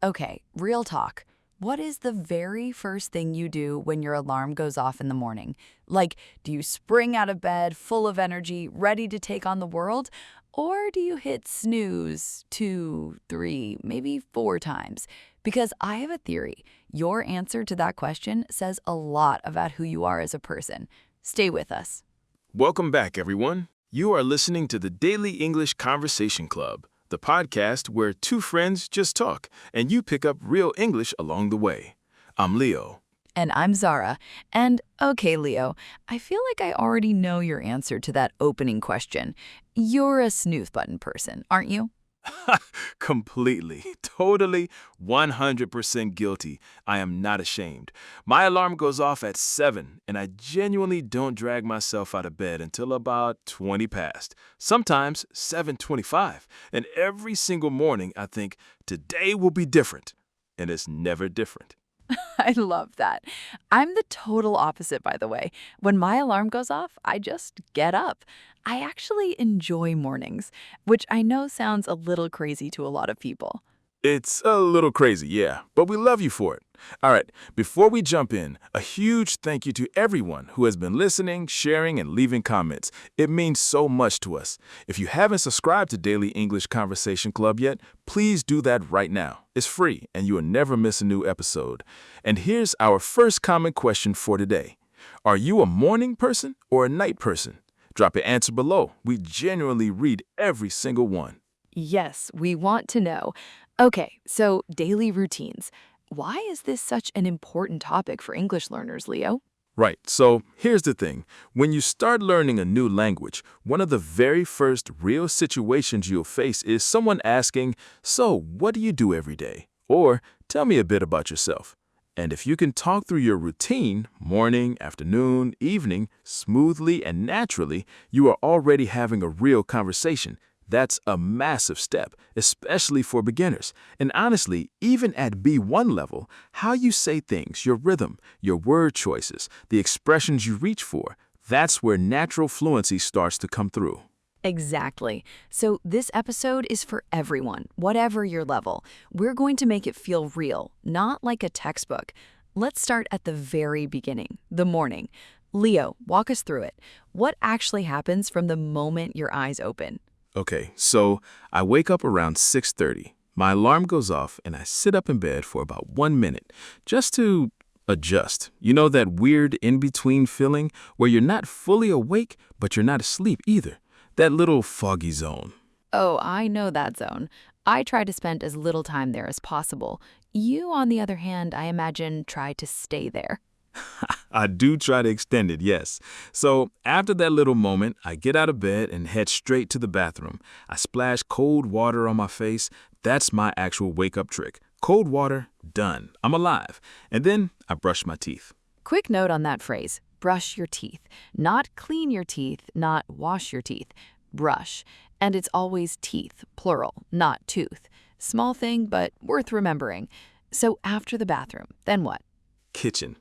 Okay, real talk. What is the very first thing you do when your alarm goes off in the morning? Like, do you spring out of bed full of energy, ready to take on the world? Or do you hit snooze two, three, maybe four times? Because I have a theory. Your answer to that question says a lot about who you are as a person. Stay with us. Welcome back, everyone. You are listening to the Daily English Conversation Club, the podcast where two friends just talk and you pick up real English along the way. I'm Leo. And I'm Zara. And okay, Leo, I feel like I already know your answer to that opening question. You're a snooze button person, aren't you? Completely, totally, 100% guilty. I am not ashamed. My alarm goes off at 7, and I genuinely don't drag myself out of bed until about 20 past, sometimes 7:25. And every single morning I think, today will be different. And it's never different. I love that. I'm the total opposite, by the way. When my alarm goes off, I just get up. I actually enjoy mornings, which I know sounds a little crazy to a lot of people. It's a little crazy, yeah, but we love you for it. All right, before we jump in, a huge thank you to everyone who has been listening, sharing, and leaving comments. It means so much to us. If you haven't subscribed to Daily English Conversation Club yet, please do that right now. It's free, and you will never miss a new episode. And here's our first common question for today. Are you a morning person or a night person? Drop your answer below. We genuinely read every single one. Yes, we want to know. Okay, so daily routines. Why is this such an important topic for English learners, Leo? Right, so here's the thing. When you start learning a new language, one of the very first real situations you'll face is someone asking, "So, what do you do every day?" Or, "Tell me a bit about yourself." And if you can talk through your routine, morning, afternoon, evening, smoothly and naturally, you are already having a real conversation. That's a massive step, especially for beginners. And honestly, even at B1 level, how you say things, your rhythm, your word choices, the expressions you reach for, that's where natural fluency starts to come through. Exactly. So this episode is for everyone, whatever your level. We're going to make it feel real, not like a textbook. Let's start at the very beginning, the morning. Leo, walk us through it. What actually happens from the moment your eyes open? Okay, so I wake up around 6:30. My alarm goes off and I sit up in bed for about 1 minute just to adjust. You know that weird in-between feeling where you're not fully awake, but you're not asleep either. That little foggy zone. Oh, I know that zone. I try to spend as little time there as possible. You, on the other hand, I imagine, try to stay there. I do try to extend it, yes. So after that little moment, I get out of bed and head straight to the bathroom. I splash cold water on my face. That's my actual wake-up trick. Cold water, done. I'm alive. And then I brush my teeth. Quick note on that phrase, brush your teeth. Not clean your teeth, not wash your teeth. Brush. And it's always teeth, plural, not tooth. Small thing, but worth remembering. So after the bathroom, then what? Kitchen.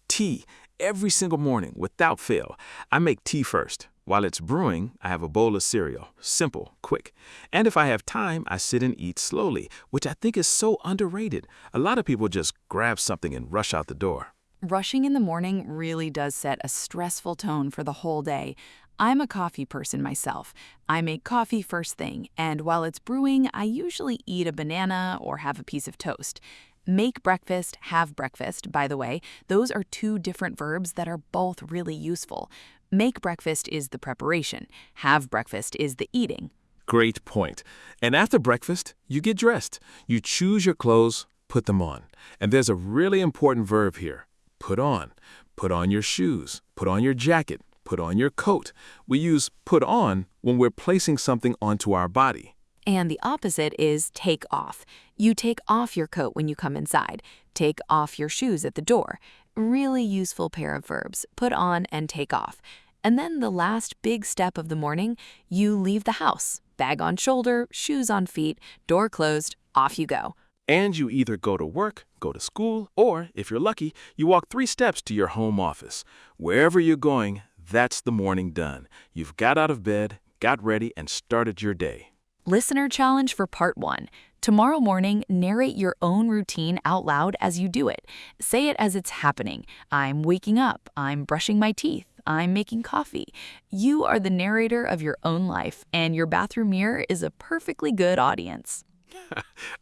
Tea. Every single morning, without fail. I make tea first. While it's brewing, I have a bowl of cereal. Simple, quick. And if I have time, I sit and eat slowly, which I think is so underrated. A lot of people just grab something and rush out the door. Rushing in the morning really does set a stressful tone for the whole day. I'm a coffee person myself. I make coffee first thing, and while it's brewing, I usually eat a banana or have a piece of toast. Make breakfast, have breakfast, by the way, those are two different verbs that are both really useful. Make breakfast is the preparation. Have breakfast is the eating. Great point. And after breakfast, you get dressed. You choose your clothes, put them on. And there's a really important verb here. Put on. Put on your shoes. Put on your jacket. Put on your coat. We use put on when we're placing something onto our body. And the opposite is take off. You take off your coat when you come inside. Take off your shoes at the door. Really useful pair of verbs, put on and take off. And then the last big step of the morning, you leave the house. Bag on shoulder, shoes on feet, door closed, off you go. And you either go to work, go to school, or, if you're lucky, you walk 3 steps to your home office. Wherever you're going, that's the morning done. You've got out of bed, got ready, and started your day. Listener challenge for part 1. Tomorrow morning, narrate your own routine out loud as you do it. Say it as it's happening. I'm waking up. I'm brushing my teeth. I'm making coffee. You are the narrator of your own life, and your bathroom mirror is a perfectly good audience.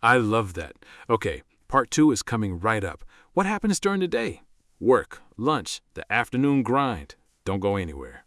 I love that. Okay, part 2 is coming right up. What happens during the day? Work, lunch, the afternoon grind. Don't go anywhere.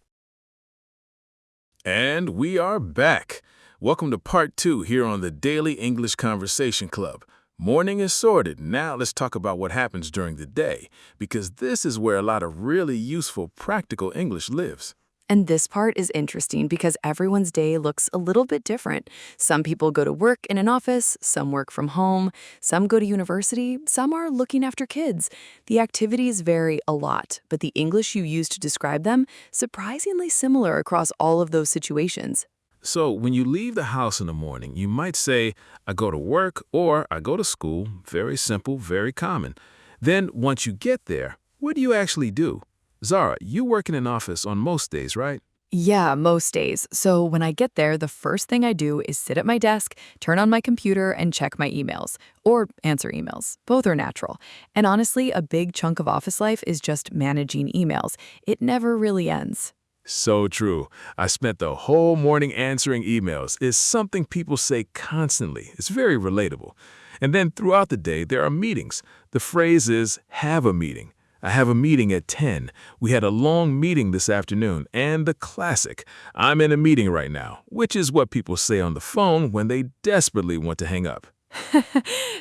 And we are back. Welcome to part 2 here on the Daily English Conversation Club. Morning is sorted. Now let's talk about what happens during the day, because this is where a lot of really useful, practical English lives. And this part is interesting because everyone's day looks a little bit different. Some people go to work in an office, some work from home, some go to university, some are looking after kids. The activities vary a lot, but the English you use to describe them surprisingly similar across all of those situations. So when you leave the house in the morning, you might say, I go to work or I go to school. Very simple, very common. Then once you get there, what do you actually do? Zara, you work in an office on most days, right? Yeah, most days. So when I get there, the first thing I do is sit at my desk, turn on my computer, and check my emails. Or answer emails. Both are natural. And honestly, a big chunk of office life is just managing emails. It never really ends. So true. I spent the whole morning answering emails. It's something people say constantly. It's very relatable. And then throughout the day, there are meetings. The phrase is, have a meeting. I have a meeting at 10. We had a long meeting this afternoon. And the classic, I'm in a meeting right now, which is what people say on the phone when they desperately want to hang up.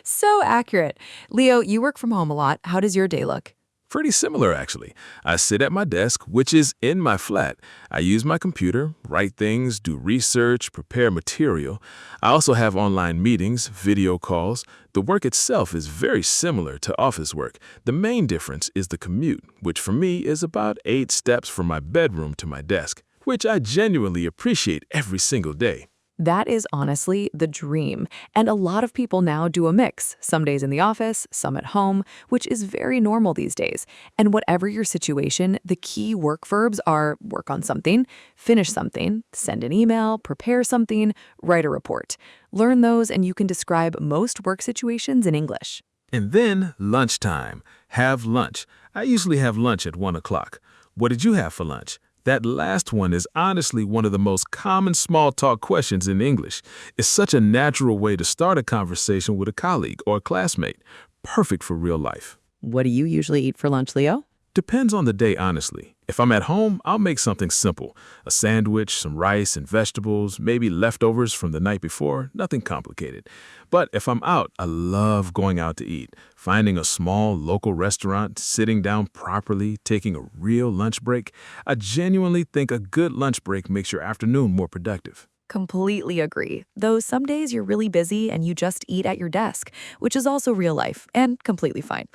So accurate. Leo, you work from home a lot. How does your day look? Pretty similar, actually. I sit at my desk, which is in my flat. I use my computer, write things, do research, prepare material. I also have online meetings, video calls. The work itself is very similar to office work. The main difference is the commute, which for me is about 8 steps from my bedroom to my desk, which I genuinely appreciate every single day. That is honestly the dream. And a lot of people now do a mix, some days in the office, some at home, which is very normal these days. And whatever your situation, the key work verbs are work on something, finish something, send an email, prepare something, write a report. Learn those and you can describe most work situations in English. And then lunchtime. Have lunch. I usually have lunch at 1 o'clock. What did you have for lunch? That last one is honestly one of the most common small talk questions in English. It's such a natural way to start a conversation with a colleague or a classmate. Perfect for real life. What do you usually eat for lunch, Leo? Depends on the day, honestly. If I'm at home, I'll make something simple. A sandwich, some rice and vegetables, maybe leftovers from the night before, nothing complicated. But if I'm out, I love going out to eat. Finding a small local restaurant, sitting down properly, taking a real lunch break. I genuinely think a good lunch break makes your afternoon more productive. Completely agree. Though some days you're really busy and you just eat at your desk, which is also real life and completely fine.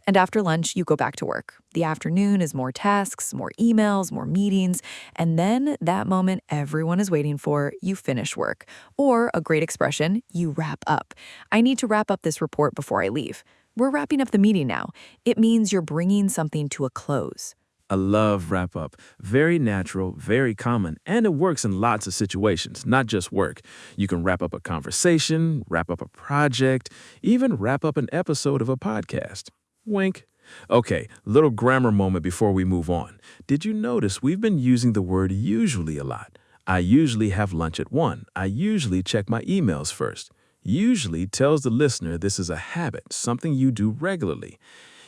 And after lunch, you go back to work. The afternoon is more tasks, more emails, more meetings, and then that moment everyone is waiting for, you finish work. Or a great expression, you wrap up. I need to wrap up this report before I leave. We're wrapping up the meeting now. It means you're bringing something to a close. I love wrap up. Very natural, very common, and it works in lots of situations, not just work. You can wrap up a conversation, wrap up a project, even wrap up an episode of a podcast. Wink. Okay, little grammar moment before we move on. Did you notice we've been using the word usually a lot? I usually have lunch at 1. I usually check my emails first. Usually tells the listener this is a habit, something you do regularly.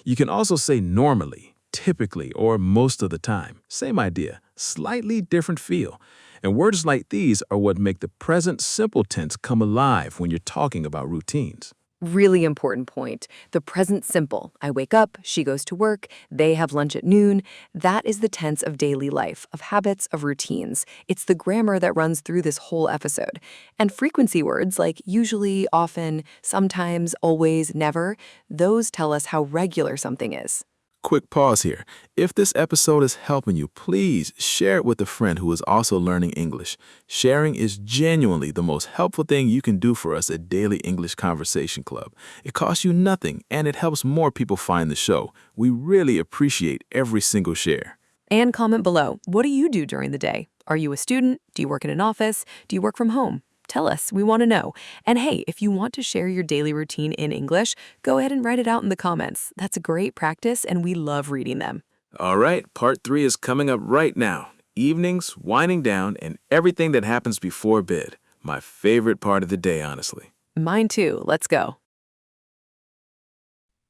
You can also say normally, typically, or most of the time. Same idea, slightly different feel. And words like these are what make the present simple tense come alive when you're talking about routines. Really important point. The present simple. I wake up, she goes to work, they have lunch at noon. That is the tense of daily life, of habits, of routines. It's the grammar that runs through this whole episode. And frequency words like usually, often, sometimes, always, never, those tell us how regular something is. Quick pause here. If this episode is helping you, please share it with a friend who is also learning English. Sharing is genuinely the most helpful thing you can do for us at Daily English Conversation Club. It costs you nothing, and it helps more people find the show. We really appreciate every single share. And comment below, what do you do during the day? Are you a student? Do you work in an office? Do you work from home? Tell us. We want to know. And hey, if you want to share your daily routine in English, go ahead and write it out in the comments. That's a great practice, and we love reading them. All right, part 3 is coming up right now. Evenings, winding down, and everything that happens before bed. My favorite part of the day, honestly. Mine too. Let's go.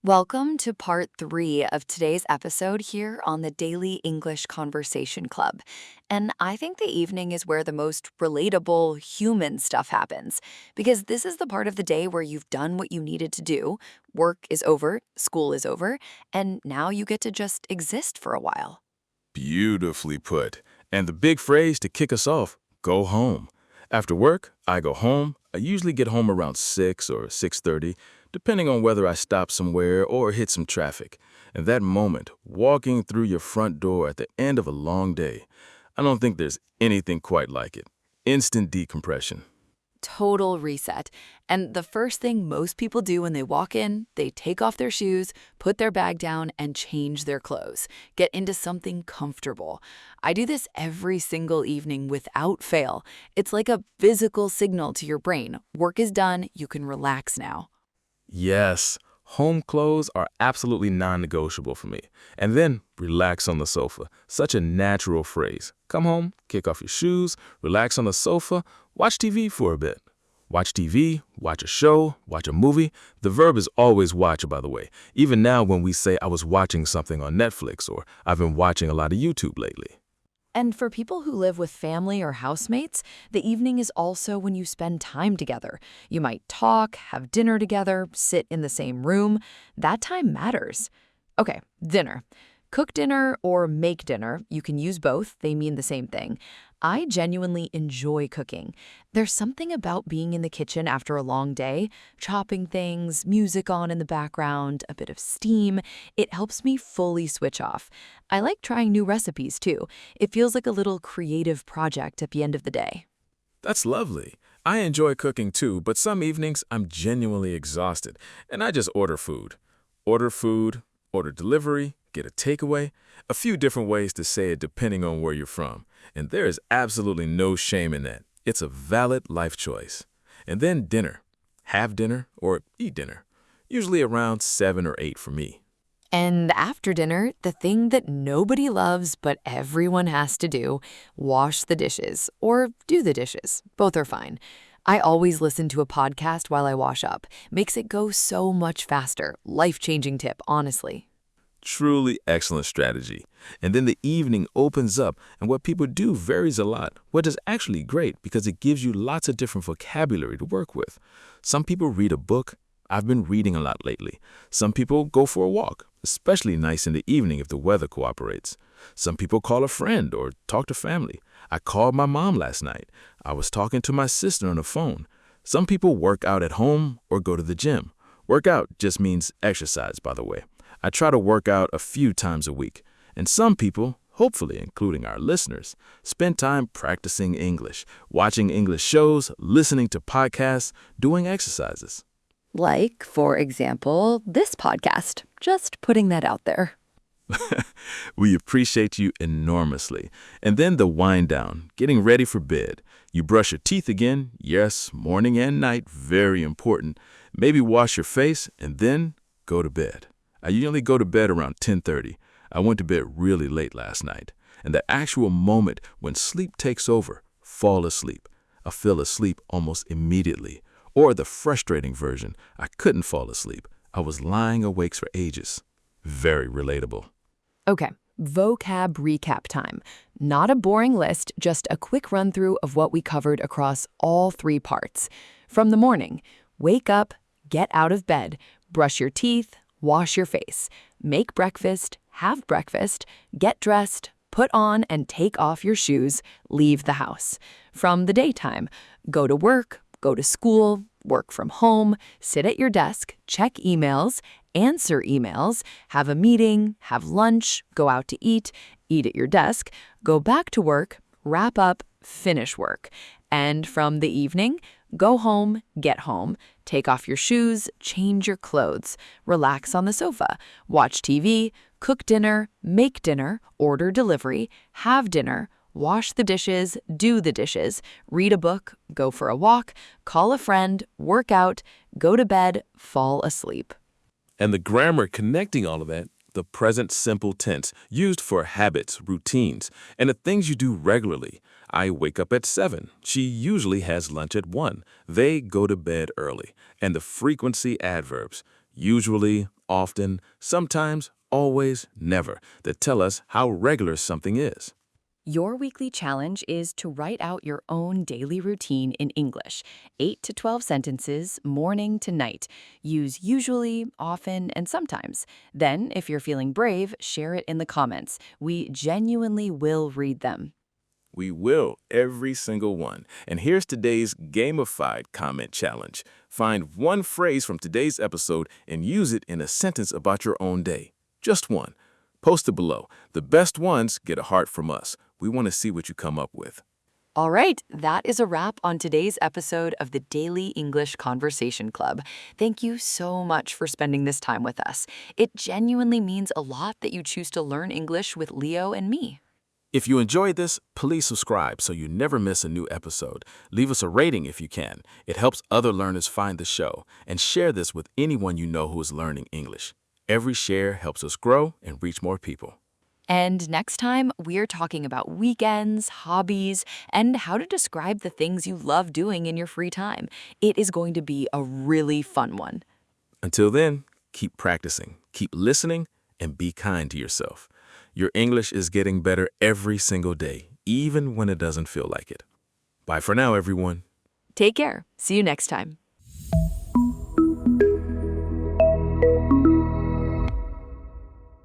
Welcome to part 3 of today's episode here on the Daily English Conversation Club. And I think the evening is where the most relatable human stuff happens, because this is the part of the day where you've done what you needed to do, work is over, school is over, and now you get to just exist for a while. Beautifully put. And the big phrase to kick us off, go home. After work, I go home. I usually get home around 6 or 6:30, depending on whether I stop somewhere or hit some traffic. And that moment, walking through your front door at the end of a long day, I don't think there's anything quite like it. Instant decompression. Total reset. And the first thing most people do when they walk in, they take off their shoes, put their bag down, and change their clothes. Get into something comfortable. I do this every single evening without fail. It's like a physical signal to your brain. Work is done, you can relax now. Yes, home clothes are absolutely non-negotiable for me. And then relax on the sofa. Such a natural phrase. Come home, kick off your shoes, relax on the sofa, watch TV for a bit. Watch TV, watch a show, watch a movie. The verb is always watch, by the way. Even now when we say I was watching something on Netflix or I've been watching a lot of YouTube lately. And for people who live with family or housemates, the evening is also when you spend time together. You might talk, have dinner together, sit in the same room. That time matters. Okay, dinner. Cook dinner or make dinner. You can use both. They mean the same thing. I genuinely enjoy cooking. There's something about being in the kitchen after a long day, chopping things, music on in the background, a bit of steam. It helps me fully switch off. I like trying new recipes too. It feels like a little creative project at the end of the day. That's lovely. I enjoy cooking too, but some evenings I'm genuinely exhausted and I just order food. Order food, order delivery, get a takeaway. A few different ways to say it depending on where you're from. And there is absolutely no shame in that. It's a valid life choice. And then dinner. Have dinner or eat dinner. Usually around 7 or 8 for me. And after dinner, the thing that nobody loves but everyone has to do, wash the dishes or do the dishes. Both are fine. I always listen to a podcast while I wash up. Makes it go so much faster. Life-changing tip, honestly. Truly excellent strategy. And then the evening opens up and what people do varies a lot, which is actually great because it gives you lots of different vocabulary to work with. Some people read a book. I've been reading a lot lately. Some people go for a walk, especially nice in the evening if the weather cooperates. Some people call a friend or talk to family. I called my mom last night. I was talking to my sister on the phone. Some people work out at home or go to the gym. Work out just means exercise, by the way. I try to work out a few times a week. And some people, hopefully including our listeners, spend time practicing English, watching English shows, listening to podcasts, doing exercises. Like, for example, this podcast. Just putting that out there. We appreciate you enormously. And then the wind down, getting ready for bed. You brush your teeth again. Yes, morning and night, very important. Maybe wash your face and then go to bed. I usually go to bed around 10:30. I went to bed really late last night. And the actual moment when sleep takes over, fall asleep. I fell asleep almost immediately. Or the frustrating version, I couldn't fall asleep. I was lying awake for ages. Very relatable. Okay, vocab recap time. Not a boring list, just a quick run-through of what we covered across all 3 parts. From the morning, wake up, get out of bed, brush your teeth, wash your face, make breakfast, have breakfast, get dressed, put on and take off your shoes, leave the house. From the daytime, go to work, go to school, work from home, sit at your desk, check emails, answer emails, have a meeting, have lunch, go out to eat at your desk, go back to work, wrap up, finish work. And from the evening, go home, get home, take off your shoes, change your clothes, relax on the sofa, watch TV, cook dinner, make dinner, order delivery, have dinner, wash the dishes, do the dishes, read a book, go for a walk, call a friend, work out, go to bed, fall asleep. And the grammar connecting all of that, the present simple tense, used for habits, routines, and the things you do regularly. I wake up at 7. She usually has lunch at 1. They go to bed early. And the frequency adverbs, usually, often, sometimes, always, never, that tell us how regular something is. Your weekly challenge is to write out your own daily routine in English, 8 to 12 sentences, morning to night. Use usually, often, and sometimes. Then, if you're feeling brave, share it in the comments. We genuinely will read them. We will, every single one. And here's today's gamified comment challenge. Find one phrase from today's episode and use it in a sentence about your own day. Just one. Post it below. The best ones get a heart from us. We want to see what you come up with. All right, that is a wrap on today's episode of the Daily English Conversation Club. Thank you so much for spending this time with us. It genuinely means a lot that you choose to learn English with Leo and me. If you enjoyed this, please subscribe so you never miss a new episode. Leave us a rating if you can. It helps other learners find the show. And share this with anyone you know who is learning English. Every share helps us grow and reach more people. And next time, we're talking about weekends, hobbies, and how to describe the things you love doing in your free time. It is going to be a really fun one. Until then, keep practicing, keep listening, and be kind to yourself. Your English is getting better every single day, even when it doesn't feel like it. Bye for now, everyone. Take care. See you next time.